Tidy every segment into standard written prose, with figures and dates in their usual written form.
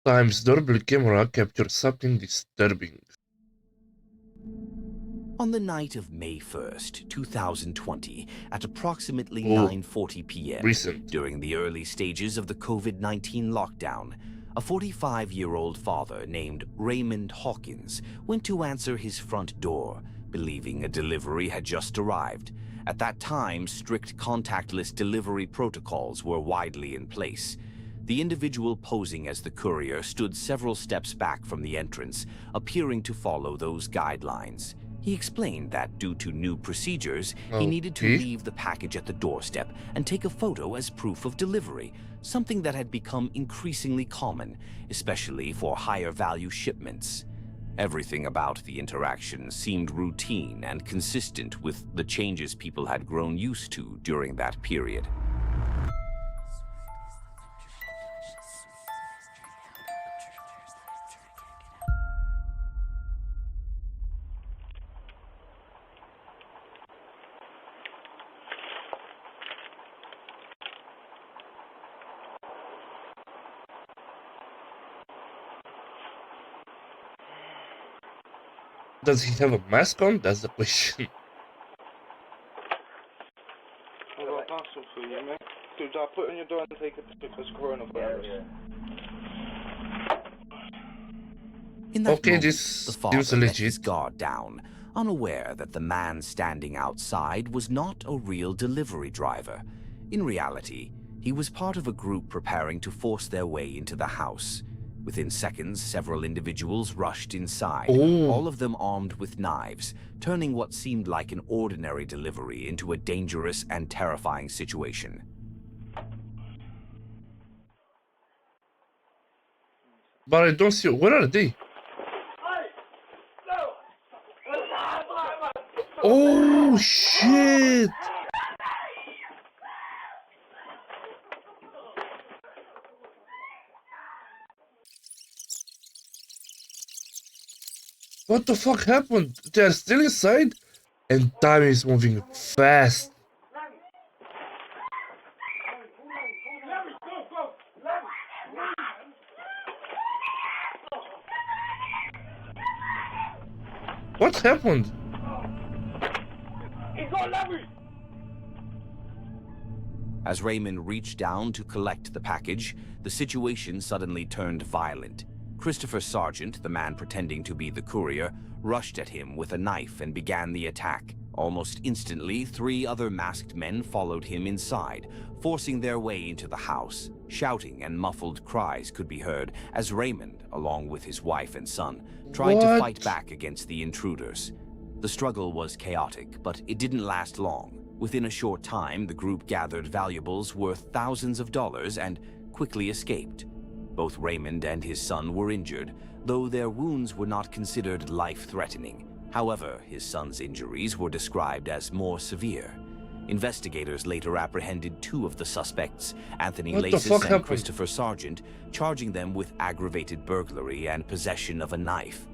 Times doorbell camera captured something disturbing. On the night of May 1st, 2020, at approximately Oh, 9:40 p.m., recent. during the early stages of the COVID-19 lockdown, a 45-year-old father named Raymond Hawkins went to answer his front door, believing a delivery had just arrived. At that time, strict contactless delivery protocols were widely in place. The individual posing as the courier stood several steps back from the entrance, appearing to follow those guidelines. He explained that due to new procedures, he needed to Okay. leave the package at the doorstep and take a photo as proof of delivery, something that had become increasingly common, especially for higher value shipments. Everything about the interaction seemed routine and consistent with the changes people had grown used to during that period. Does he have a mask on? That's the question. I've got a parcel for you, mate. Dude, I'll put it on your door and take it because coronavirus. Yeah. In that Okay, moment, this the seems father let his legit. guard down, unaware that the man standing outside was not a real delivery driver. In reality, he was part of a group preparing to force their way into the house. Within seconds, several individuals rushed inside, Oh, all of them armed with knives, turning what seemed like an ordinary delivery into a dangerous and terrifying situation. but I don't see. Where are they? Oh shit! What the fuck happened? They're still inside? And time is moving fast. What happened? As Raymond reached down to collect the package, the situation suddenly turned violent. Christopher Sargent, the man pretending to be the courier, rushed at him with a knife and began the attack. Almost instantly, 3 other masked men followed him inside, forcing their way into the house. Shouting and muffled cries could be heard as Raymond, along with his wife and son, tried to fight What? back against the intruders. The struggle was chaotic, but it didn't last long. Within a short time, the group gathered valuables worth thousands of dollars and quickly escaped. Both Raymond and his son were injured, though their wounds were not considered life-threatening. However, his son's injuries were described as more severe. Investigators later apprehended 2 of the suspects, Anthony What the Lasis fuck and happened? Christopher Sargent, charging them with aggravated burglary and possession of a knife.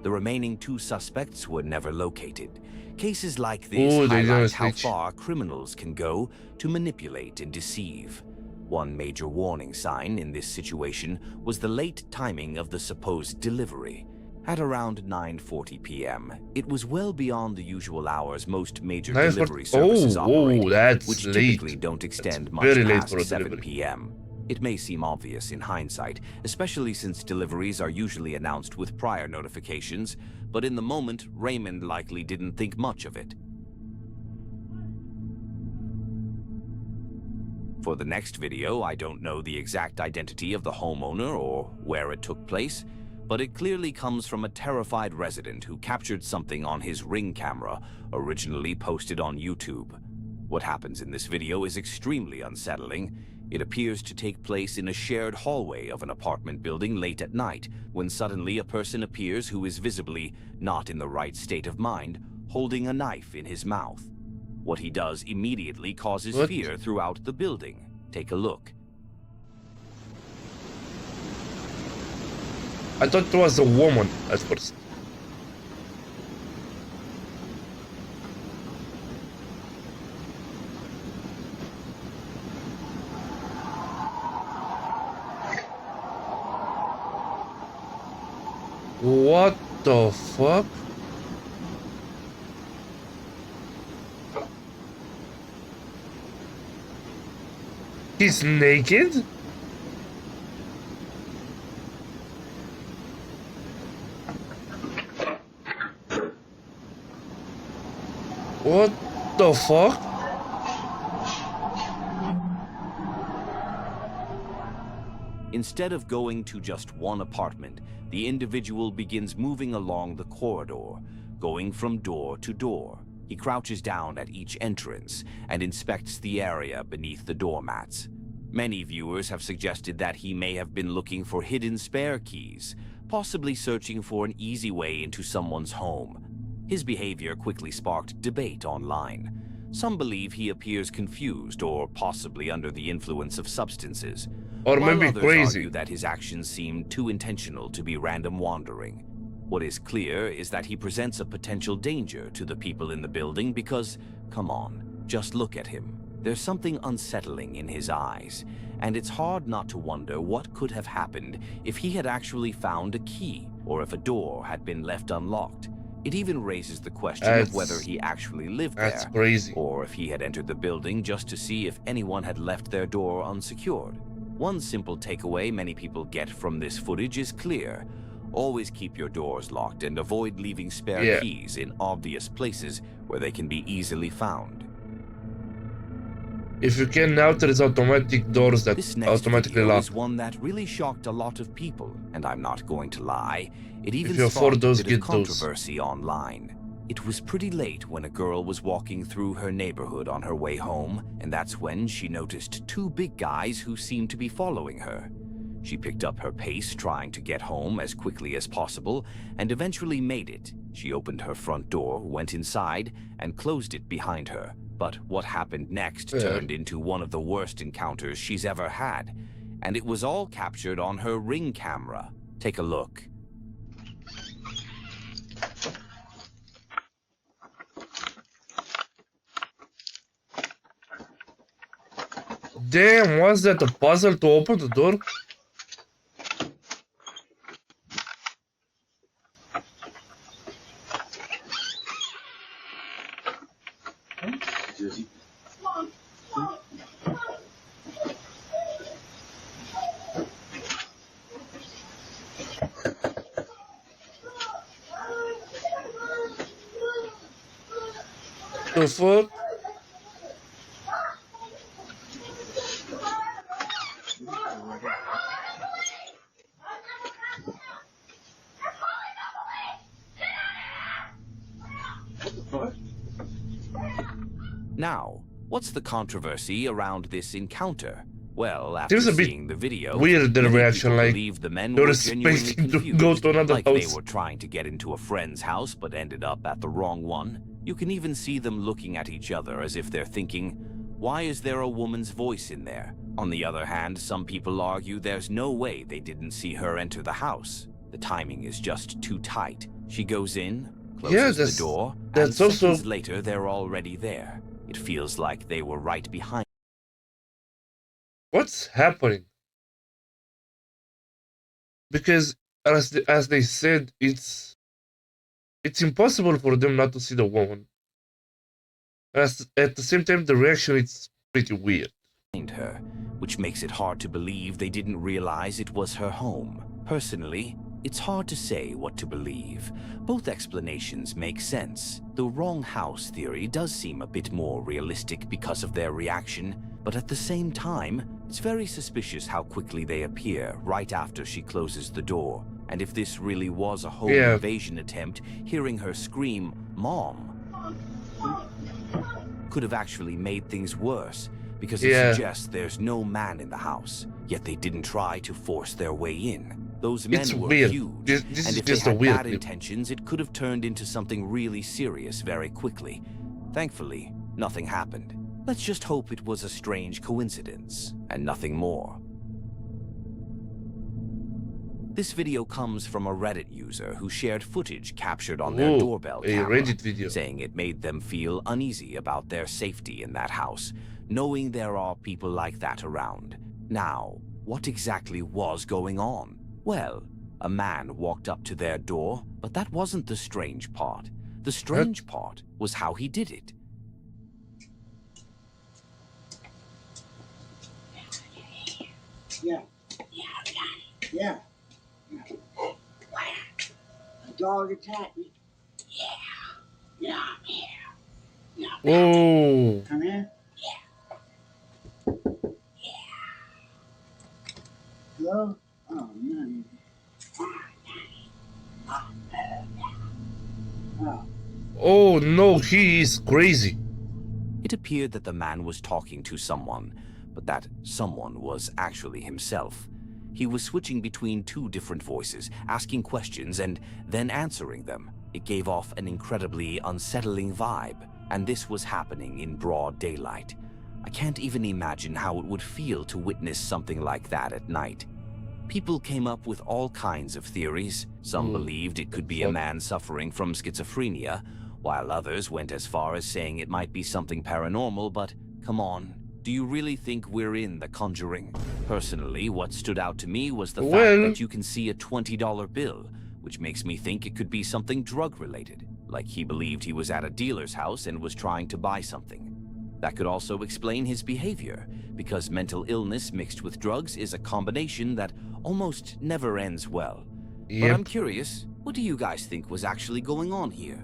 The remaining 2 suspects were never located. Cases like this Oh, they highlight didn't how snitch. far criminals can go to manipulate and deceive. One major warning sign in this situation was the late timing of the supposed delivery. At around 9:40 p.m., it was well beyond the usual hours most major 9:40. delivery services Oh, operate, that's which late. typically don't That's extend much very late past for a 7 delivery. p.m. It may seem obvious in hindsight, especially since deliveries are usually announced with prior notifications, but in the moment, Raymond likely didn't think much of it. For the next video, I don't know the exact identity of the homeowner or where it took place, but it clearly comes from a terrified resident who captured something on his Ring camera, originally posted on YouTube. What happens in this video is extremely unsettling. It appears to take place in a shared hallway of an apartment building late at night, when suddenly a person appears who is visibly not in the right state of mind, holding a knife in his mouth. What he does immediately causes What? fear throughout the building. Take a look. I thought it was a woman at first. What the fuck? He's naked? What the fuck? Instead of going to just one apartment, the individual begins moving along the corridor, going from door to door. He crouches down at each entrance and inspects the area beneath the doormats. Many viewers have suggested that he may have been looking for hidden spare keys, possibly searching for an easy way into someone's home. His behavior quickly sparked debate online. Some believe he appears confused or possibly under the influence of substances, Or while maybe others crazy. argue that his actions seem too intentional to be random wandering. What is clear is that he presents a potential danger to the people in the building because, come on, just look at him. There's something unsettling in his eyes, and it's hard not to wonder what could have happened if he had actually found a key or if a door had been left unlocked. It even raises the question of whether he actually lived That's there, crazy. or if he had entered the building just to see if anyone had left their door unsecured. One simple takeaway many people get from this footage is clear. Always keep your doors locked and avoid leaving spare keys in obvious places where they can be easily found. If you can now, there is automatic doors that This next automatically video lock. is one that really shocked a lot of people, and I'm not going to lie, it even you afford sparked those, a bit of get those. controversy online. It was pretty late when a girl was walking through her neighborhood on her way home, and that's when she noticed two big guys who seemed to be following her. She picked up her pace, trying to get home as quickly as possible, and eventually made it. She opened her front door, went inside, and closed it behind her. But what happened next turned into one of the worst encounters she's ever had, and it was all captured on her Ring camera. Take a look. Damn, was that a puzzle to open the door? The fuck? Now, what's the controversy around this encounter? Well, after Seems a bit seeing the video, weird, the many reaction, people like, believe the men you're were genuinely expecting to confused, go to another like house. they were trying to get into a friend's house but ended up at the wrong one. You can even see them looking at each other as if they're thinking, why is there a woman's voice in there? On the other hand, some people argue there's no way they didn't see her enter the house. The timing is just too tight. She goes in, closes the door, and that's also seconds later they're already there. It feels like they were right behind. What's happening? Because as they said, it's impossible for them not to see the woman. At the same time, the reaction is pretty weird. Her, which makes it hard to believe they didn't realize it was her home. Personally, it's hard to say what to believe. Both explanations make sense. The wrong house theory does seem a bit more realistic because of their reaction, but at the same time, it's very suspicious how quickly they appear right after she closes the door. And if this really was a home invasion attempt, hearing her scream, "Mom," could have actually made things worse, because it suggests there's no man in the house, yet they didn't try to force their way in. Those men were huge, This and is if they just a had weird bad clip. intentions, it could have turned into something really serious very quickly. Thankfully, nothing happened. Let's just hope it was a strange coincidence, and nothing more. This video comes from a Reddit user who shared footage captured on their doorbell camera, Reddit video. saying it made them feel uneasy about their safety in that house, knowing there are people like that around. Now, what exactly was going on? Well, A man walked up to their door, but that wasn't the strange part. The strange part was how he did it. Yeah. Yeah. A dog attacked me. Yeah, I'm here. Whoa. Come here. Hello? Oh, no. Oh. Oh no, he is crazy. It appeared that the man was talking to someone, but that someone was actually himself. He was switching between two different voices, asking questions and then answering them. It gave off an incredibly unsettling vibe, and this was happening in broad daylight. I can't even imagine how it would feel to witness something like that at night. People came up with all kinds of theories. Some believed it could be a man suffering from schizophrenia, while others went as far as saying it might be something paranormal, but come on, do you really think we're in The Conjuring? Personally, what stood out to me was the fact that you can see a $20 bill, which makes me think it could be something drug-related, like he believed he was at a dealer's house and was trying to buy something. That could also explain his behavior, because mental illness mixed with drugs is a combination that almost never ends well. But I'm curious, what do you guys think was actually going on here?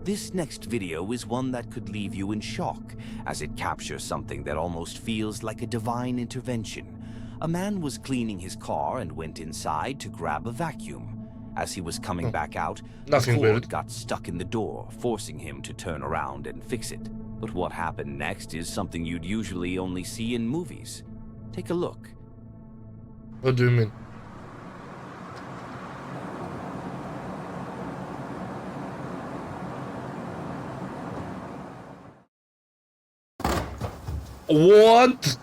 This next video is one that could leave you in shock, as it captures something that almost feels like a divine intervention. A man was cleaning his car and went inside to grab a vacuum. As he was coming back out, the cord got stuck in the door, forcing him to turn around and fix it. But what happened next is something you'd usually only see in movies. Take a look. What do you mean? What?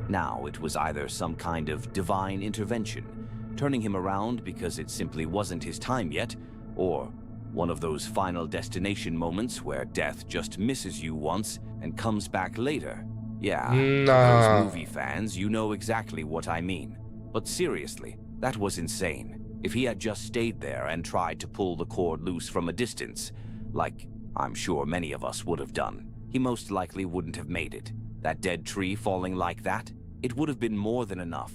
Now, it was either some kind of divine intervention, turning him around because it simply wasn't his time yet, or one of those final destination moments where death just misses you once and comes back later. Yeah, for those movie fans, you know exactly what I mean. But seriously, that was insane. If he had just stayed there and tried to pull the cord loose from a distance, like I'm sure many of us would have done, he most likely wouldn't have made it. That dead tree falling like that, it would have been more than enough.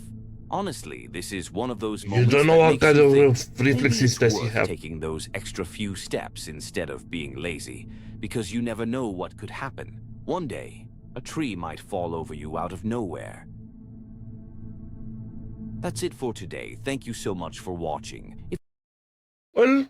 Honestly, this is one of those moments you don't know what kind of reflexes does he have. Taking those extra few steps instead of being lazy, because you never know what could happen. One day, a tree might fall over you out of nowhere. That's it for today. Thank you so much for watching. Well,